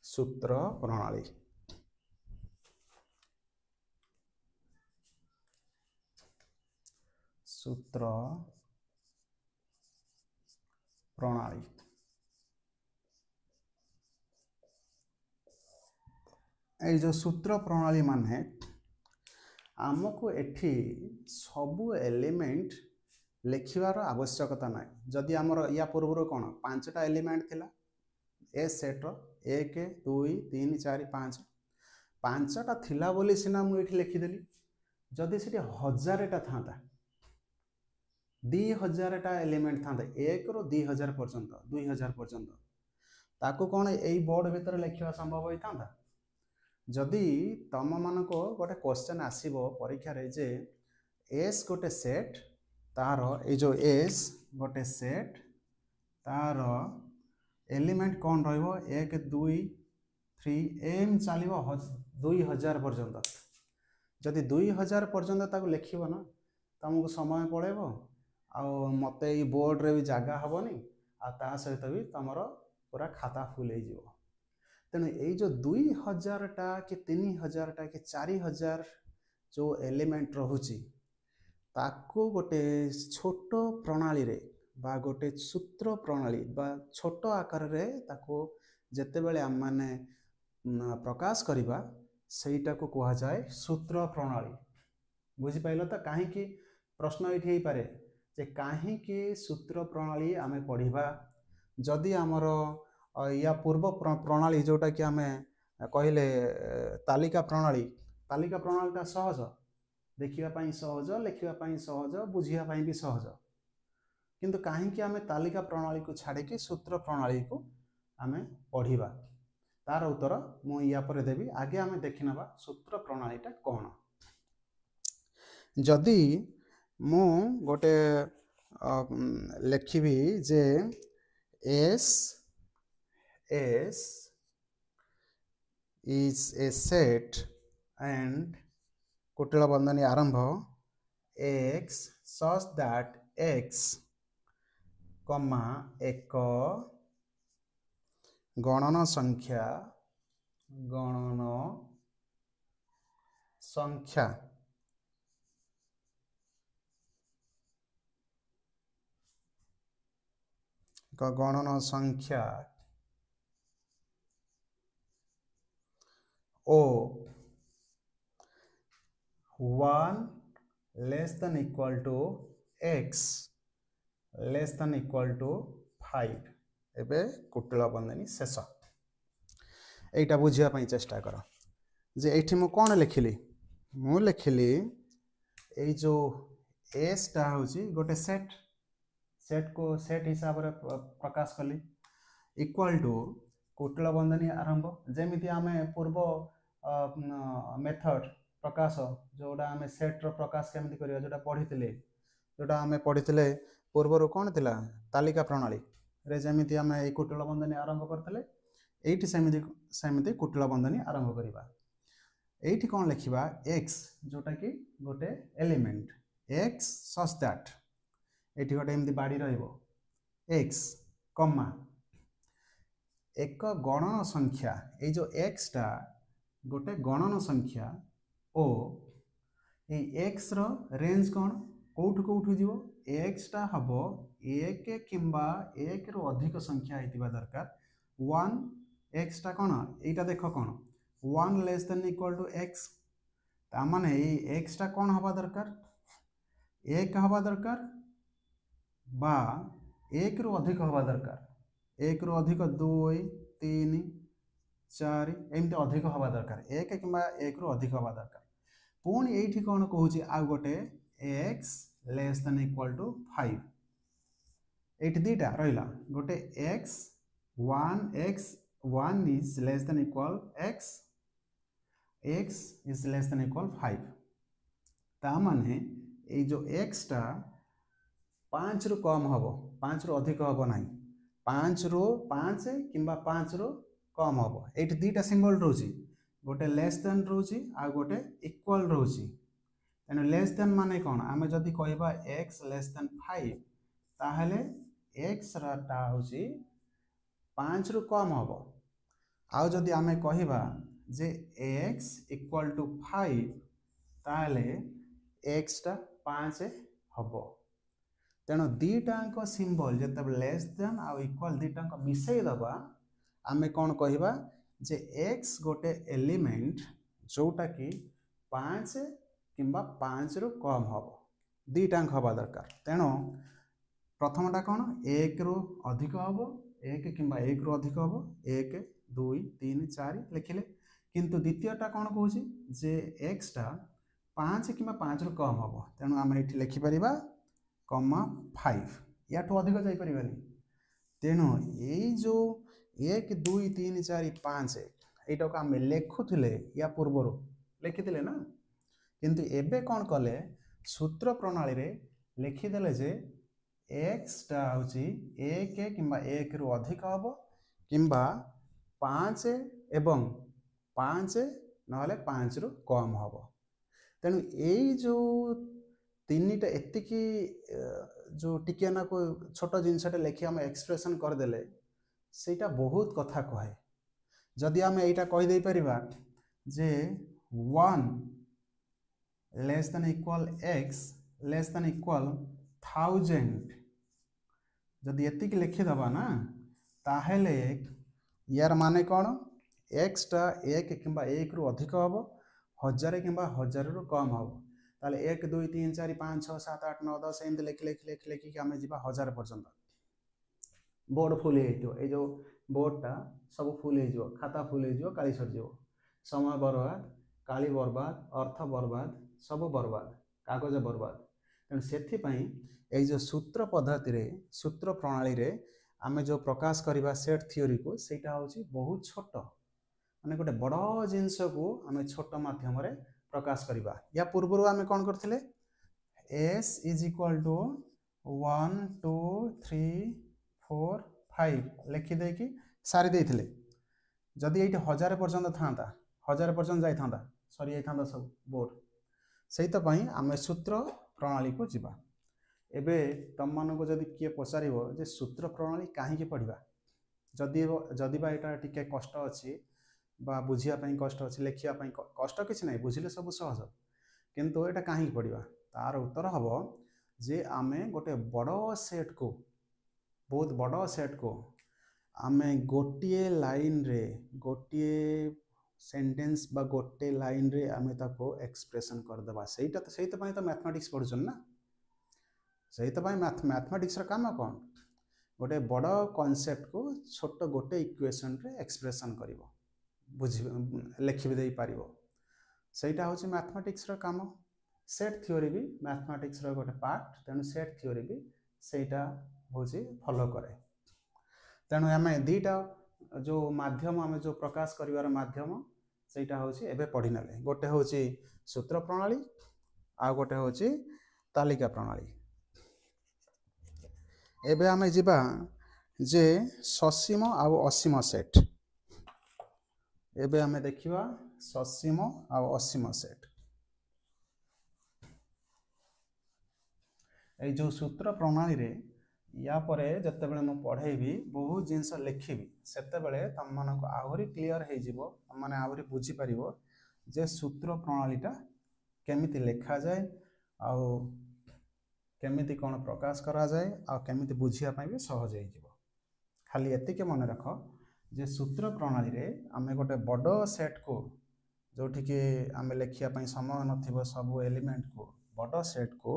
सूत्र प्रणाली सूत्र प्रणाली ए जो सूत्र प्रणाली माने आमको एठी सबु एलिमेंट लिखिबार आवश्यकता ना जदि आमर या पूर्व कौन 5टा एलिमेंट थिला ए सेट रो 1 2 3 4 5 5टा थिला बोली सिना मु एठी लिखिदेली जदि सेठी 1000टा थांता 2000टा एलिमेंट था 1 रो 2000 पर्यंत ताको कौन यही बोर्ड भीतर लिखा संभव होता जदि तुम मान को गोटे क्वेश्चन आसीबो परीक्षा रे जे एस गोटे सेट तार ए जो एस गोटे सेट तार एलिमेंट कौन रहिबो 1 2 3 एम चलिबो 2000 पर्यंत जदि 2000 पर्यंत ताको लिखिबो ना तुमको समय पड़ेबो आ मते ई बोर्ड रे भी जगह हबनी आ ता सहित भी तमरो पूरा खाता फुल हो जीवो तेणु यही जो 2000टा कि 3000टा कि 4000 जो एलिमेंट रहुची ताको गोटे छोट प्रणाली रे बा गोटे सूत्र प्रणाली बा छोट आकार रे ताको जेते बेले हम माने प्रकाश करिबा सेटा को कहा जाए सूत्र प्रणाली बुझी पाइलो तो काहे कि प्रश्न एठी पारे जे काहे कि सूत्र प्रणाली आमे पढ़िबा जदि आमर या पूर्व प्रणाली जोटा कि आमे कहले तालिका प्रणालीटा सहज देखिबा पई सहज लिखिबा पई सहज बुझिबा पई भी सहज किंतु काहे कि आमे तालिका प्रणाली को छाड़ी के सूत्र प्रणाली को आमे पढ़िबा तार उत्तर मु या पर देवी। आगे आम देखी नवा सूत्र प्रणालीटा कौन। जदि मु गोटे लिखी जे S S is a set and कुटिल बंधनी आरंभ x such that x कमा एक गणन संख्या गणन संख्या ओ 1 less than equal to x less than equal to 5 एबे कुटिल बंधनी शेष। एटा बुझिया पई चेष्टा कर जे एठी मु कोन लिखिली मु लिखिली ए जो एस टा होची गोटे सेट को सेट हिसाब रे प्रकाश कली इक्वल टू कुटिल बंधनी आरंभ जेमिति आमे पूर्व मेथड प्रकाश जोड़ा आमे सेट रो प्रकाश केमिति करिया जोड़ा पढ़िथिले पूर्व कौन थिला तालिका प्रणाली रे जेमिति आमे ए कुटिल बंधनी आरंभ करथिले एठी सेमिति कुटिल बंधनी आरंभ करिबा। एठी कौन लिखिबा x जोटा कि गोटे एलिमेंट x सच दैट एठी गोटे एमिति बाडी रहइबो x कमा एक गणन संख्या ए जो x टा गोटे गणन संख्या ओ ए x रो रेंज कौन कौठु जीवो x टा हबो 1 किंबा 1 रो अधिक संख्या हेतिबा दरकार 1 x टा कौन एटा देखो कौन 1 less than equal to x ता माने ए x टा कौन हबा दरकार 1 हबा दरकार बा 1 रो अधिक हबा दरकार 1 रो अधिक 2 3 4 एमते अधिक हबा दरकार 1 किंबा 1 रो अधिक हबा दरकार पुणी एठी कौन कहूची आ गोटे x less than equal to 5 एठी दीटा रहिला गोटे x 1 is less than equal x is less than equal 5 ता माने ए जो x टा 5 रु कम हबो 5 रु अधिक हबो नाही 5 रु 5 किंबा 5 रु कम हबो एठी दीटा सिंबल रहउची गोटे लेस देन रहउची आ गोटे इक्वल रहउची एनो लेस देन माने कोन आमे जदी कहबा x लेस देन 5 ताहले x टा होची 5 रु कम हबो आउ जदी आमे कहबा जे x इक्वल टू 5 ताहले x टा 5 हबो तेनो दीटांको सिंबल जते लेस देन आ इक्वल दीटांको मिसई दबा आमे कोन कहबा जे x गोटे एलिमेंट जोटा कि 5 किंबा 5 रु कम हबो दीटांक हबा दरकार तेनो प्रथमटा कौन 1 रु अधिक हबो 1 किंबा 1 रु अधिक हबो 1 2 3 4 लिखिले किंतु द्वितीयटा कौन कहूची जे x टा 5 किंबा 5 रु कम हबो तेनो आमे एठी लिखि परिबा कमा 5 याठो अधिक जाई परिबानी तेनो एई जो 1 2 3 4 5 एटा को आमे लेखुथिले या पूर्वरो लिखिथिले ना किंतु एबे कौन कले सूत्र प्रणाली रे लिखिदेले जे x टा होची 1 किंबा 1 रु अधिक हबो किंबा 5 एवं 5 नहले 5 रु कम हबो तेनु एई जो तीनटा एतिकी जो टिके ना को छोट जिनसटा लेखि हम एक्सप्रेशन कर देले सेटा बहुत कथा कहे जदि आम एटा कहि दे परिबा जे 1 less than equal x less than equal 1000 जदि एतिक लिखि दबा ना ताहेले यार माने कौन x टा 1 किंबा 1 रु अधिक हबो 1000 किंबा 1000 रु कम हबो ताले 1 2 3 4 5 6 7 8 9 10 एंद लिखि आमे जिबा 1000 पर्यंत बोर्ड फुल हो जो बोर्ड टा सब फुल हो खाता फुल हो काली सर जीव समय बर्बाद काली बर्बाद अर्थ बर्बाद सब बर्बाद कागज बर्बाद तेणु से जो सूत्र पद्धति रे सूत्र प्रणाली रे आमे जो प्रकाश करवा सेट थ्योरी को सेटा होची बहुत छोट माने गोटे बड़ जिनस को आम छोट माध्यम प्रकाश करवा। या पूर्व आम कौन करते एस इज इक्वाल टू 1 2 3 4 5 लिखिदे कि सारी देते जदि ये 1000 पर्यंत था 1000 पर्यंत जाता सरी जाता सब बोर्ड से आम सूत्र प्रणाली को जीवा। एबे तुम मानक जदि किए पचार जे सूत्र प्रणाली कहीं पढ़ा जदि जदि बा यहाँ टिके कष्ट अच्छी बुझापी कष्ट अच्छी लिखापी कष्ट किसी ना बुझे सब सहज किंतु यहाँ कहीं पढ़ा तार उत्तर हम जे आमे गोटे बड़ सेट को बहुत बड़ सेट को आमे गोटे लाइन रे गोटे सेंटेंस बा गोटे लाइन रे आमे ताको एक्सप्रेशन करदेबा सेटा तो मैथमेटिक्स पढ़ुछन ना से मैथमेटिक्स काम कौन गोटे बड़ कॉन्सेप्ट को छोट गोटे इक्वेशन रे एक्सप्रेशन करिवो बुझि लिखि दे पारिवो सेटा होछि मैथमेटिक्स रो काम। सेट थ्योरी भी मैथमेटिक्स रो गोटे पार्ट तेणु सेट थ्योरी भी सेटा होछि फॉलो करे। तेणु आम दीटा जो माध्यम आम जो प्रकाश करिवार माध्यम सेटा होछि एबे पढ़ी नेले गोटे होछि सूत्र प्रणाली आ गोटे होछि तालिका प्रणाली। एबे आमे जिबा जे ससीम आ असीम सेट। एबे आमे देखिबा ससीम आ असीम सेट। ए जो सूत्र प्रणाली रे या परे जते बेले मु पढ़ेबी बहुत जिनस लिखिबी सेते बेले तम मानको आहुरी क्लियर हे जिवो माने आहुरी बुझी परिवो जे सूत्र प्रणालीटा केमिति लिखा जाए आ केमिति कौन प्रकाश करा जाए आ केमिति बुझिया पई भी सहज हे जिवो। खाली एतिके मन रख जे सूत्र प्रणाली रे आमे गोटे बड़ सेट को जोठी के आमे लिखिया पई समय नथिबो सब एलिमेंट को बड़ सेट को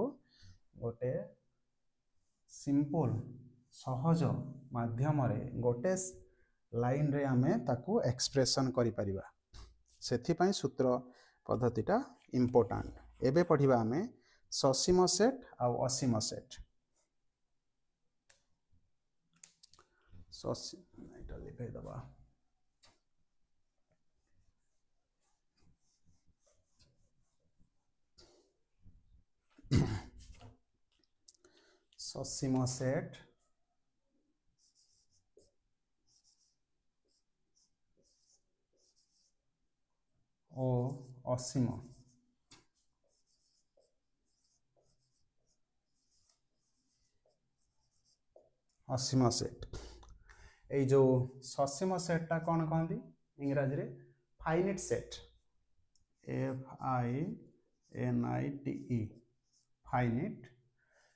गोटे सिंपल सहज माध्यम रे गोटे लाइन रे आमे ताकू एक्सप्रेशन करि परिबा सेथि पई सूत्र पद्धतिटा इम्पोर्टेंट। एबे पढ़िबा आमे ससीम सेट आ असीम सेट। एटा लिखै दबा ससीम सेट ओ असीम असीम सेट। ए जो ससीम सेटा कौन कहती इंग्राजी रे फाइनाइट सेट FINITE फाइनाइट।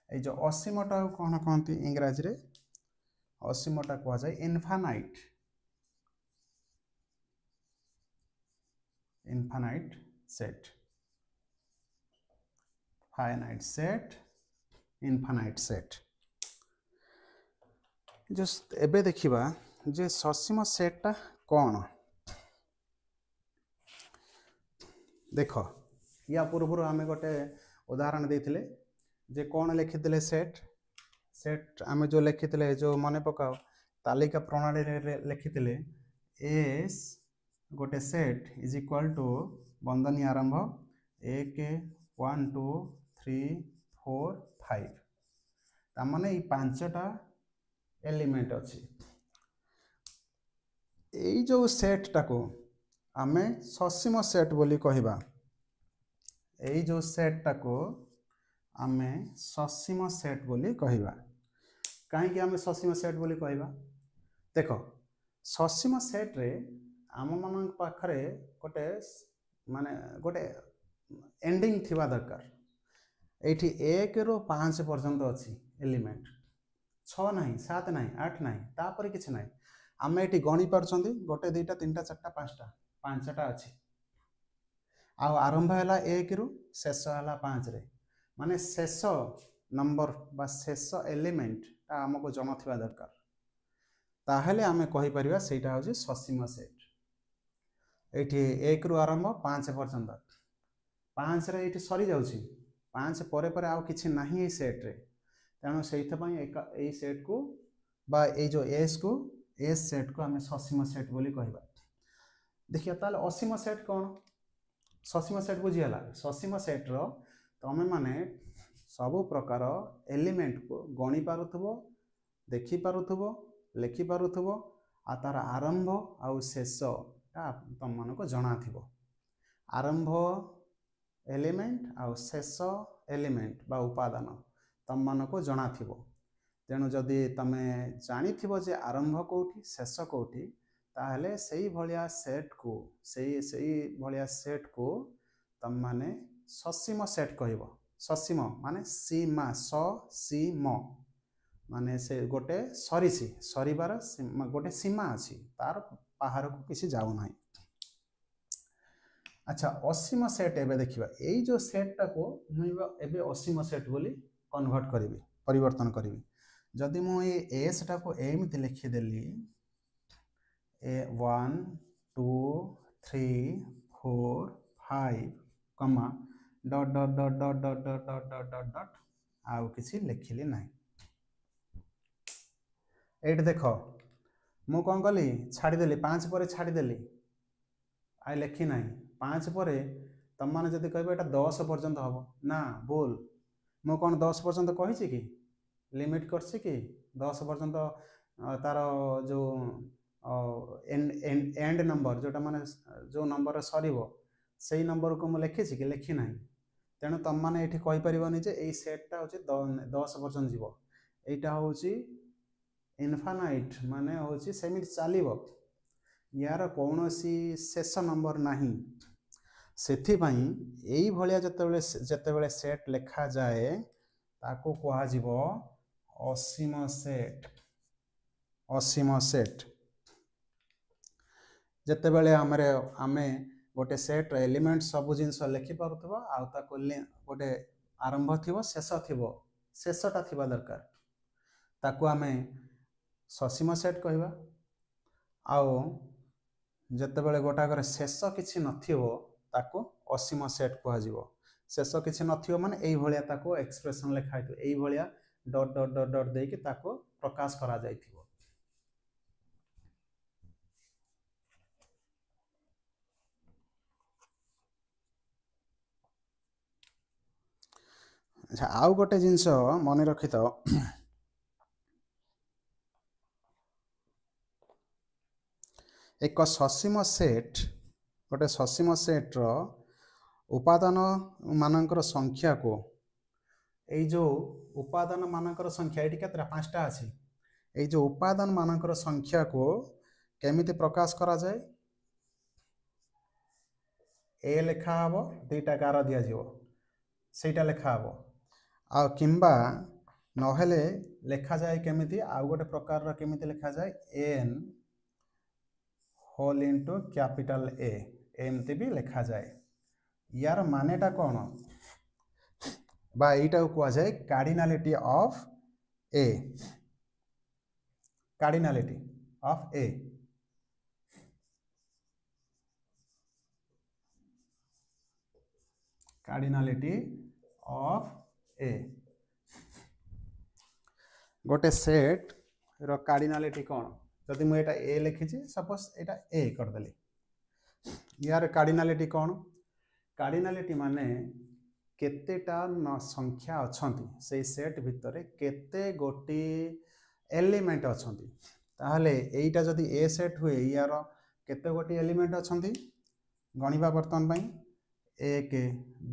ए जो असीमटा कौन कहती इंग्राजी रे असीमटा कह जाए infinite infinite set finite set infinite set. जो एबे देखिबा जे ससीम सेटटा कौन देख या पूर्व आमे गोटे उदाहरण देथिले जे कौन लिखिले सेट सेट आमे जो लिखिले जो मने पकाओ तालिका प्रणाली रे लिखिले एस गोटे सेट इज इक्वल टू बंधनी आरंभ 1 1 2 3 4 5 तामाने ई पांचटा एलिमेंट अच्छी यही जो सेट टाको आमे ससीम सेट बोली कहिबा यही जो सेट टाको आमे ससीम सेट बोली कहिबा। कहीं आमे ससीम सेट बोली कहिबा देख ससीम सेट रे आम मान पाखरे गोटे माने गोटे एंडिंग थिबा दरकार एठी 1 रो 5 पर्यंत अच्छी एलिमेंट 6 नहीं 7 नहीं 8 नहीं तापर किसी नहीं आम ये गणी पार्टी गोटे 2 3 4 5टा अच्छी आरंभ है 1 रु शेष है 5 रे माने शेष नंबर बा शेष एलिमेंट आमको जमा थिबा दरकार ताहले आमे कहि परिबा सेटा होछि ससीम सेट। एठी 1 रु आरंभ 5 पर्यंत 5 रे एठी सरी जाउछि 5 परे परे आउ किछि नाही ए सेट रे तेणु से सेट को बा ए जो एस सेट को आम ससीम सेट बोली कहबा। देखिए ताले असीम सेट कौन ससीम सेट बुझीगला ससीम सेट्र तुम मैंने सबु प्रकार एलिमेंट को गणी पारुथबो देखि पारुथबो लिखि पारुथबो आ तार आरंभ आउ शेष तुम मन को जना थिबो आरंभ एलिमेंट आउ शेष एलिमेंट बा उपादान तुम मन को जना थिबो तेणु जदि तुम जानी थिबो जे आरंभ कोठी शेष कोठी ताहले सही भलिया सेट को सही भलिया सेट को तुम माने ससीम सेट कहब ससीम माने सीमा सीम माने से गोटे सरीसी सरीबार गोटे सीमा अच्छी तार बाहर को किसी जाऊ ना अच्छा असीम सेट एबे देखिबा एई जो सेट को मुझे असीम सेट बोली कन्वर्ट करी परिवर्तन करी जदि मु एस टा को एमती लिखिदेली 1 2 3 4 5 कमा डट डट डट डट डट डट डट डट डट डट आउ किसी लिखिली ना एट देख मु कौन कली छाड़देली 5 पर छाड़देली आई लिखी ना 5 पर तुम मैंने जब कह 10 पर्यंत हम ना बोल मु कौन 10 पर्यंत कही कि लिमिट कर 10 पर्यंत तार जो एंड नंबर जोटा माने जो नंबर सर से नंबर को मुझे लिखी कि लिखी ना तेणु तुम मैंने ये कहीपरनि जे यही सेट्टा हूँ 10 पर्यंत जीव यहाँ हूँ इनफानाइट माने हूँ सेमि चलो यार कौन सी शेष नंबर नहीं से जितेबाला सेट लिखा जाए ताको कह असीम सेट जितेबाला आमे गोटे सेट एलिमेंट सबू जिनस लिखिपरुवा गोटे आरंभ थी शेष थी शेषटा थी दरकार ताकू आमे ससीम सेट कहवा आउ जितेबाला गोटाकर शेष किसी नथो असीम सेट कह शेष किसी नथिबो माने एई भलिया ताको एक्सप्रेशन लिखाई एई भलिया डट डट डट डट देके ताको प्रकाश करा जाइथिबो अच्छा आउ गोटे जिनस मन रखि तो एक ससीम सेट गोटे ससीम सेट्र उपादान मानकर संख्या को এই जो उपादान मानकर संख्या ये केतरा 5टा अछि এই जो उपादान मानकर संख्या को केमिति प्रकाश करा जाए ए लेखा हबो दुईटा गार दिया जीवो सेटा लेखा हबो आ किंबा नहेले लेखा जाए केमिति आ गोटे प्रकार रा केमिति लेखा जाए n whole into capital A एमती भी लेखा जाए यार मानेटा कौन बा एटा को जाए cardinality of A cardinality of A cardinality of A गोटे सेट रो कार्डिनालिटी कौन जदि मुझे ए लिखी सपोज एटा ए करदेली यार कार्डिनालिटी कौन कार्डिनालिटी माने केतेटा संख्या अछंती से सेट भितर केते गोटी एलिमेंट अछंती ताहले एटा जदि ए सेट हुए यार केते गोटी एलिमेंट अछंती गणिबा बर्तन पई 1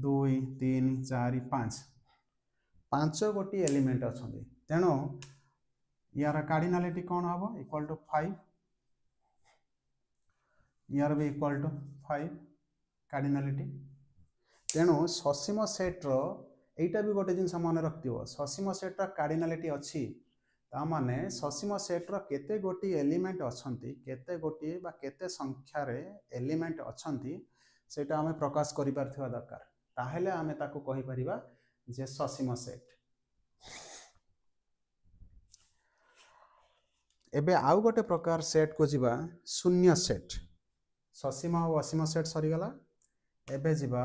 2 3 4 5 5 गोटी एलिमेंट अछंती तेणु यार कार्डिनालिटी कौन हम इक्वल टू 5 यार भी इक्वल टू 5 कार्डिनालिटी तेणु ससीम सेट्र एटा भी गोटे जिनस मन रखियो ससीम सेट्र कार्डिनालिटी अच्छी तामाने ससीम सेट्र केते गोटी एलिमेंट अछंती केते गोटी बा केते संख्यार एलिमेंट अछंती सेटा आमे प्रकाश करि पारथिबा दरकार ताहेले आमे ताको कहि परिबा जे ससीम सेट एबे आउ गोटे प्रकार सेट को जीवा शून्य सेट ससीम और असीम सेट सरीगला एबे जीवा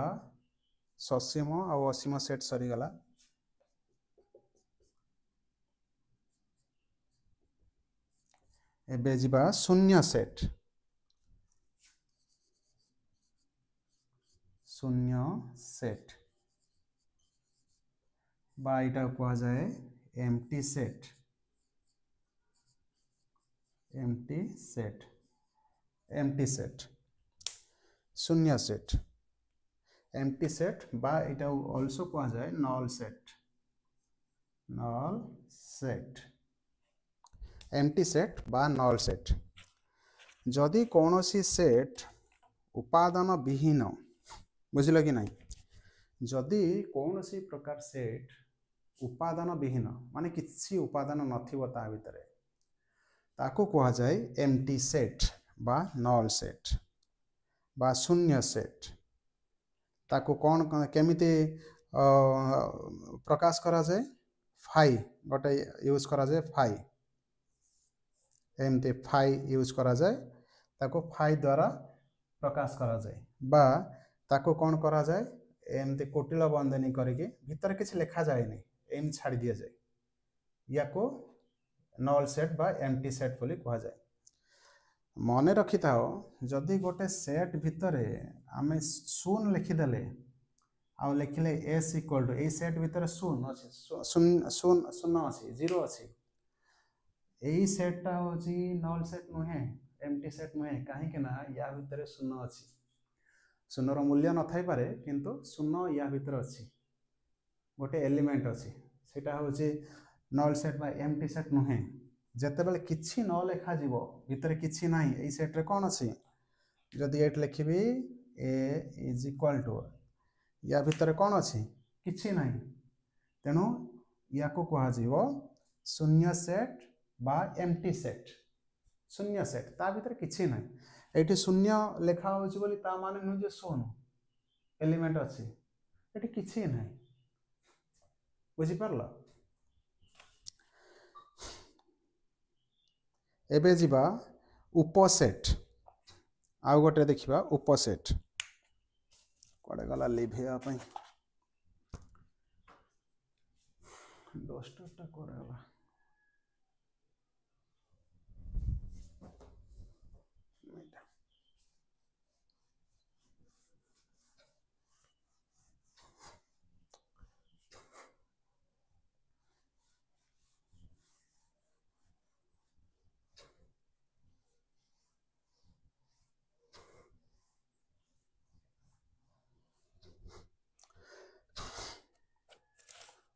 ससीम और असीम सेट सरीगला एबे जीवा शून्य सेट शून्य सेट बा इटा कह जाए empty set empty set empty set शून्य सेट एम्प्टी सेट बा इटा ऑल्सो कह जाए नल सेट एम्प्टी सेट बा नल सेट जदि कौन सी सेट उपादान विहीन बुझल कि नहीं जदि कौन सी प्रकार सेट उपादान विहीन माने किसी उपादान नथिबो ता भितरे ताको कह जाए एम्प्टी सेट बा नल सेट बा शून्य सेट ताको कौन केमिति प्रकाश करा जाए फाई गोटे यूज करा जाए फाई एमती फाई यूज करा जाए ताको फाई द्वारा प्रकाश करा जाए बा ताको कौन करा जाए एमती कोटिल बंधनी करके भीतर किसी लिखा जाए नहीं एम छाड़ दिया जाए या को नल सेट बा एम्प्टी सेट बोली कहा जाए मन रखि थाओ जदि गोटे सेट भितर आमे शून्य लिखिदेले आउ लिखिले S equal to a set भितर शून्य अच्छे शून्य अच्छी जीरो अच्छी यही सेटा हूँ नल सेट नुहे एम्प्टी सेट नुहे कहीं या भितर शून्य अच्छी शून्यर मूल्य न थाई पारे किंतु शून्य या भितर अच्छी गोटे एलिमेंट अच्छी सेटा हूँ नल सेट बा एम्प्टी सेट नुहे जेते बेले किछि न लेखा जीवो भितर किछि नाही एई सेट रे कोन अछि जदि एट लिखिबी ए इज इक्वल टू या भितर कोन अछि किछि नाही तेनु या को कहा जीवो शून्य सेट बा एम्प्टी सेट शून्य सेट ता भितर किछि नाही एठी शून्य लेखा होछि बोली ता माने नु जे शून्य एलिमेंट अछि एठी किछि नाही बुझि परला एबे जीवा उपसेट आउ गोटे देखिबा उपसेट कोडे गला लिभेया पई 10 टा कोडे गला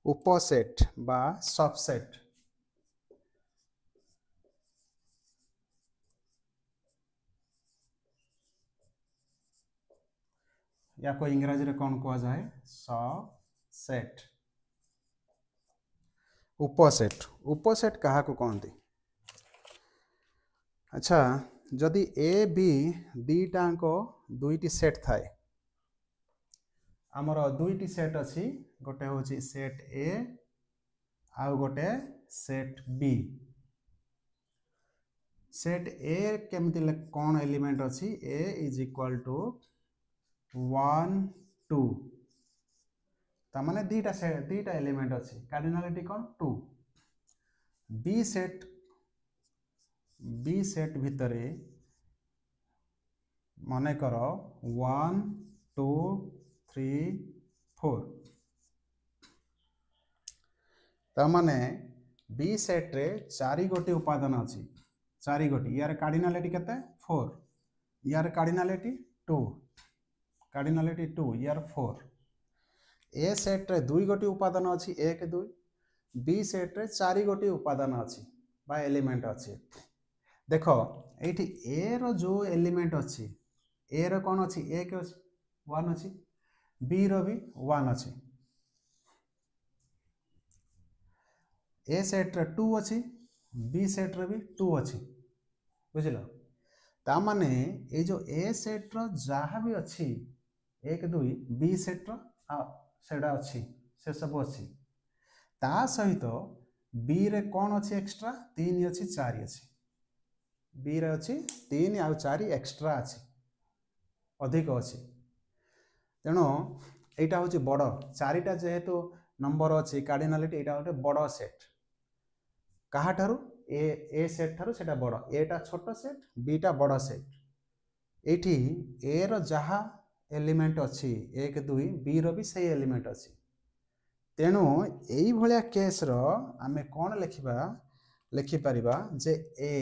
उपसेट बा सबसेट या को इंग्रजी रे कौन कहा जाए सबसेट उपसेट उपसेट कहा को कहते अच्छा जदि ए बी दीटाको दुईटी सेट थाए आमर दुईटी सेट अच्छी गोटे हूँ सेट ए आउ गोटे सेट बी सेट ए केमती कौन एलिमेंट अच्छी ए इज इक्वल टू 1 2 तामाने दीटा एलिमेंट अच्छी कार्डिनालिटी कौन 2 बी सेट भितरे मन कर 1 2 3 4 तामाने बी सेट रे 4 गोटी उपादान अच्छी 4 गोटी यार कार्डिनालिटी केते 4 यार कार्डिनालिटी 2 यार 4 ए सेट रे 2 गोटी उपादान अच्छी 1 2 बी सेट रे 4 गोटी उपादान अच्छी बा एलिमेंट अच्छी देखो एठी ए रो जो एलिमेंट अच्छी ए रो कौन अच्छी 1 अच्छी 1 अच्छी बी रो भी 1 अच्छी ए सेट रे 2 अच्छी बी सेट रे भी 2 अच्छी बुझिल ता माने ए जो ए सेट रो जहाँ भी अच्छी 1 2 बी सेट रो सेडा अच्छी से सब अच्छी ता सहित बी रे कौन अच्छी एक्स्ट्रा 3 अच्छी 4 अच्छी बी रे अच्छी 3 आउ 4 एक्स्ट्रा अच्छी अधिक अच्छी तेणु यहाँ हूँ बड़ 4टा जेहेतु नंबर अच्छी कार्डिनालिटी यहाँ गोटे बड़ सेट कहा ठारू ए सेट ठारू सेटा बड़ एटा छोट सेट बीटा बड़ सेट एठी ए रो जहा एलिमेंट अच्छी 1 2 बी रो भी सही एलिमेंट अच्छी तेणु यही भलिया केस रो आमे कौन लिखिबा लिखिपारिबा जे A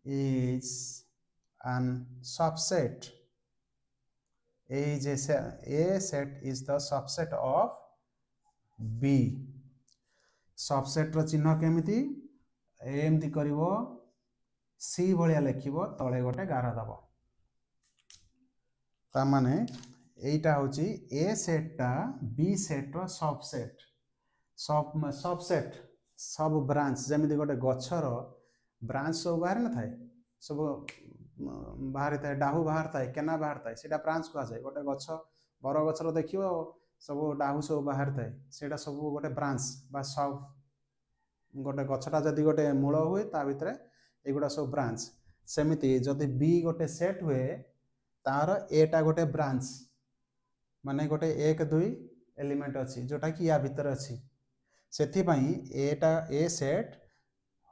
is an subset a set is the subset of b subset रो चिन्ह केमिति एमती करिवो सी भलिया लिखिवो तळे गोटे गार दबो ता माने एटा होची ए सेट टा बी सेट रो सबसेट सबसेट सब ब्रांच जेमिति गोटे गछर ब्रांच सब बाहर न थाए सब बाहर थाए डाहू बाहर थाए केना बाहर थाए सेटा ब्रांच कहा जाय गोटे गछ बर गछर देखिवो सब डाहू सब बाहर थाए सेटा सब गोटे ब्रांच बा सब गोटे गछटा जदि गोटे मूल हुए ता भितरे एगुडा सब ब्रांच सेमिति जदि बी गोटे सेट हुए तार एटा गोटे ब्रांच माने गोटे 1 2 एलिमेंट अछि जोटा कि या भितर अछि सेथि पई एटा ए सेट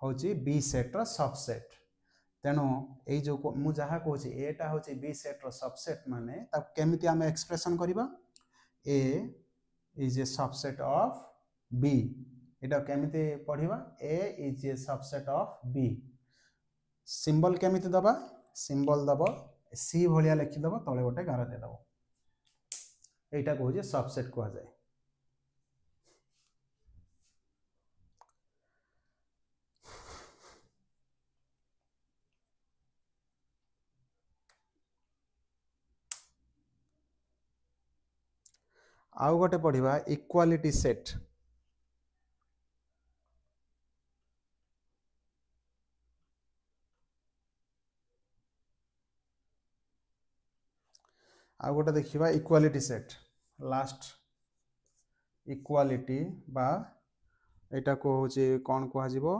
होची बी सेट रो सबसेट तेणु ए जो मु जहा कहूची एटा होची बी सेट रो सबसेट माने ता केमिति हम एक्सप्रेशन करिबा A is a subset of B एटा केमिति पढिबा A is a subset of B symbol केमिति दबा सिंबल दबो सी भलिया लिखि दबो तळे गोटे गार दे दबो एटा कहूची सबसेट कहा जाय आउ गोटे पढ़िबा इक्वालिटी सेट आउ गोटे देखिबा इक्वालिटी सेट लास्ट इक्वालिटी बा एटा को होचे कोन को हाजिबो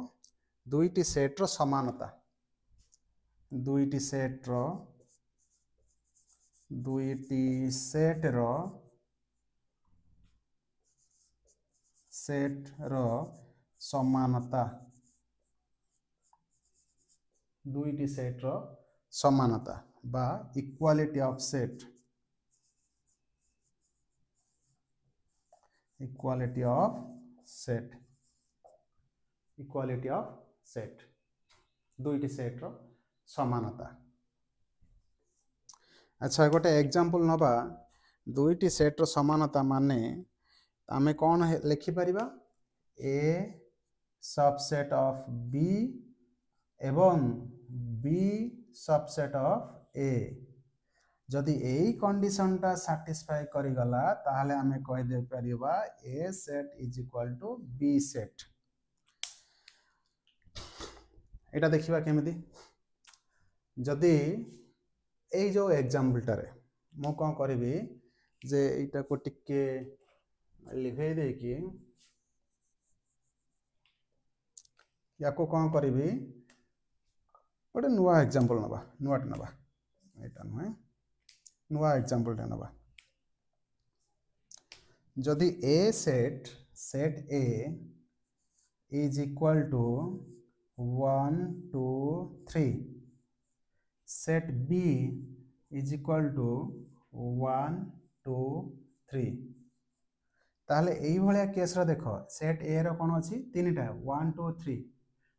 दुईटी सेट रो समानता दुईटी सेट रो समानता दुईटी सेट रो समानता बा equality of set equality of set दुईटी सेट रो समानता अच्छा गोटे एग्जांपल नबा दुईटी सेट रो समानता माने आमे कौन लिखि परिबा ए सबसेट ऑफ बी एवं बी सबसेट ऑफ ए जदि एई कंडीशन टा सैटिस्फाई करि गला ताहले आमे कहि दे परिबा A set is equal to B set एटा देखिबा केमिति जदि एई जो एग्जांपल टारे मो कोन करबी जे एटा को टिके लिखे दे कि या को कोन करबी गोटे नुआ एग्जांपल नबा नुआट नबा एटा नुए नुआ एग्जांपल टा नबा जदि A set A is equal to 1 2 3 set B is equal to 1 2 3 ताहले एई भलिया केस रा देखो सेट ए रो कोन अछि तीनटा 1 2 3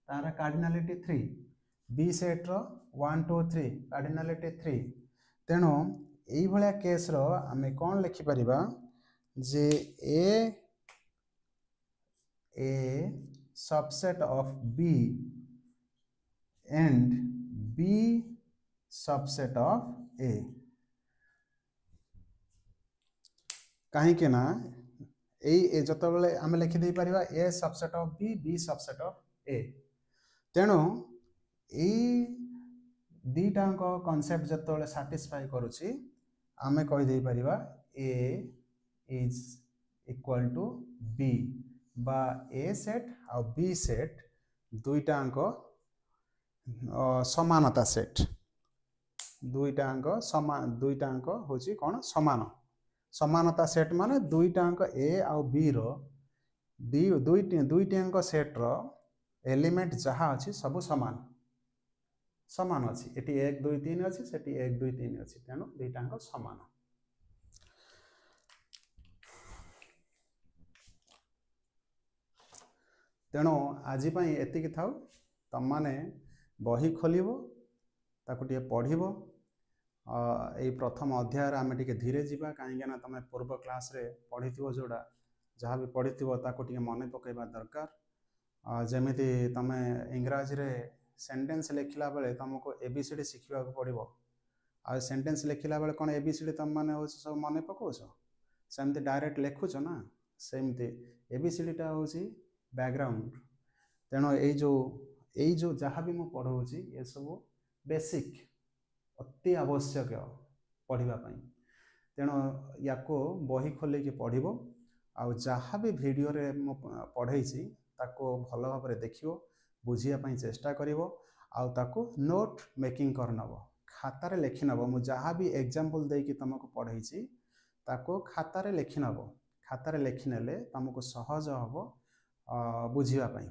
तारा कार्डिनलिटी 3 बी सेट रो 1 2 3 कार्डिनलिटी 3 तेनो एई भलिया केस रो आमे कोन लिखि परिबा जे A subset of B and B subset of A कहीं के ना ए जत बेले आमे लिखि दे परिबा A subset of B B subset of A तेणु ए दीटांको कांसेप्ट जत बेले सैटिस्फाई करूची आमे कहि दे परिबा ए इज इक्वल टू बी बा ए सेट आ बी सेट दुईटांको समानता सेट दुईटांको होची कोन समान समानता सेट माने दुईटांको ए आ बी रो दुईटांको सेट रो एलिमेंट जहा अछि सब समान समान अच्छी एटी 1 2 3 अच्छी सेठी 1 2 3 अच्छी तेणु दुईटाक समान। तेणु आज एतिक थाउ तुम माने बही खोल ताकू टे पढ़ यही प्रथम अध्याय आम टे धीरे जावा कहीं तुम पूर्व क्लास रे पढ़ी जोड़ा जहाँ भी पढ़ी ताकू टे मन पकईवा दरकार। जमीती तुम इंग्राजी रे सेंटेंस लिखला बेले तुमको एबीसीडी शिखा पड़ो आ सेंटेंस लिखला बेले कौन एबीसीडी तुम मैंने हूँ सब मन पकाच सेमती डायरेक्ट लिखुच ना सेमती एबीसीडीटा हूँ बैकग्राउंड। तेणु यही जो जहाँ भी मुझे पढ़ाऊँगी ये सब बेसिक अति आवश्यक पढ़ापी। तेणु या बही खोलिकी पढ़ आउ जहाँ भी वीडियो रे मु पढ़ई ताको भल भाव देख बुझापी चेष्टा करिवो आउ ताको नोट मेकिंग कर नब खातार लिखि नब मु जहाँ भी एग्जांपल देकी तुमको पढ़ई ताको खातार लिखि नब खातार लिखिने तुमको सहज हम बुझापी।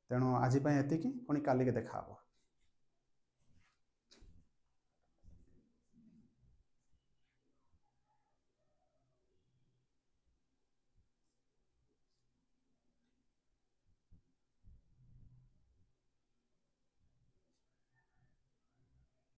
तेणु आज एतिकी पुणी काली के देखा।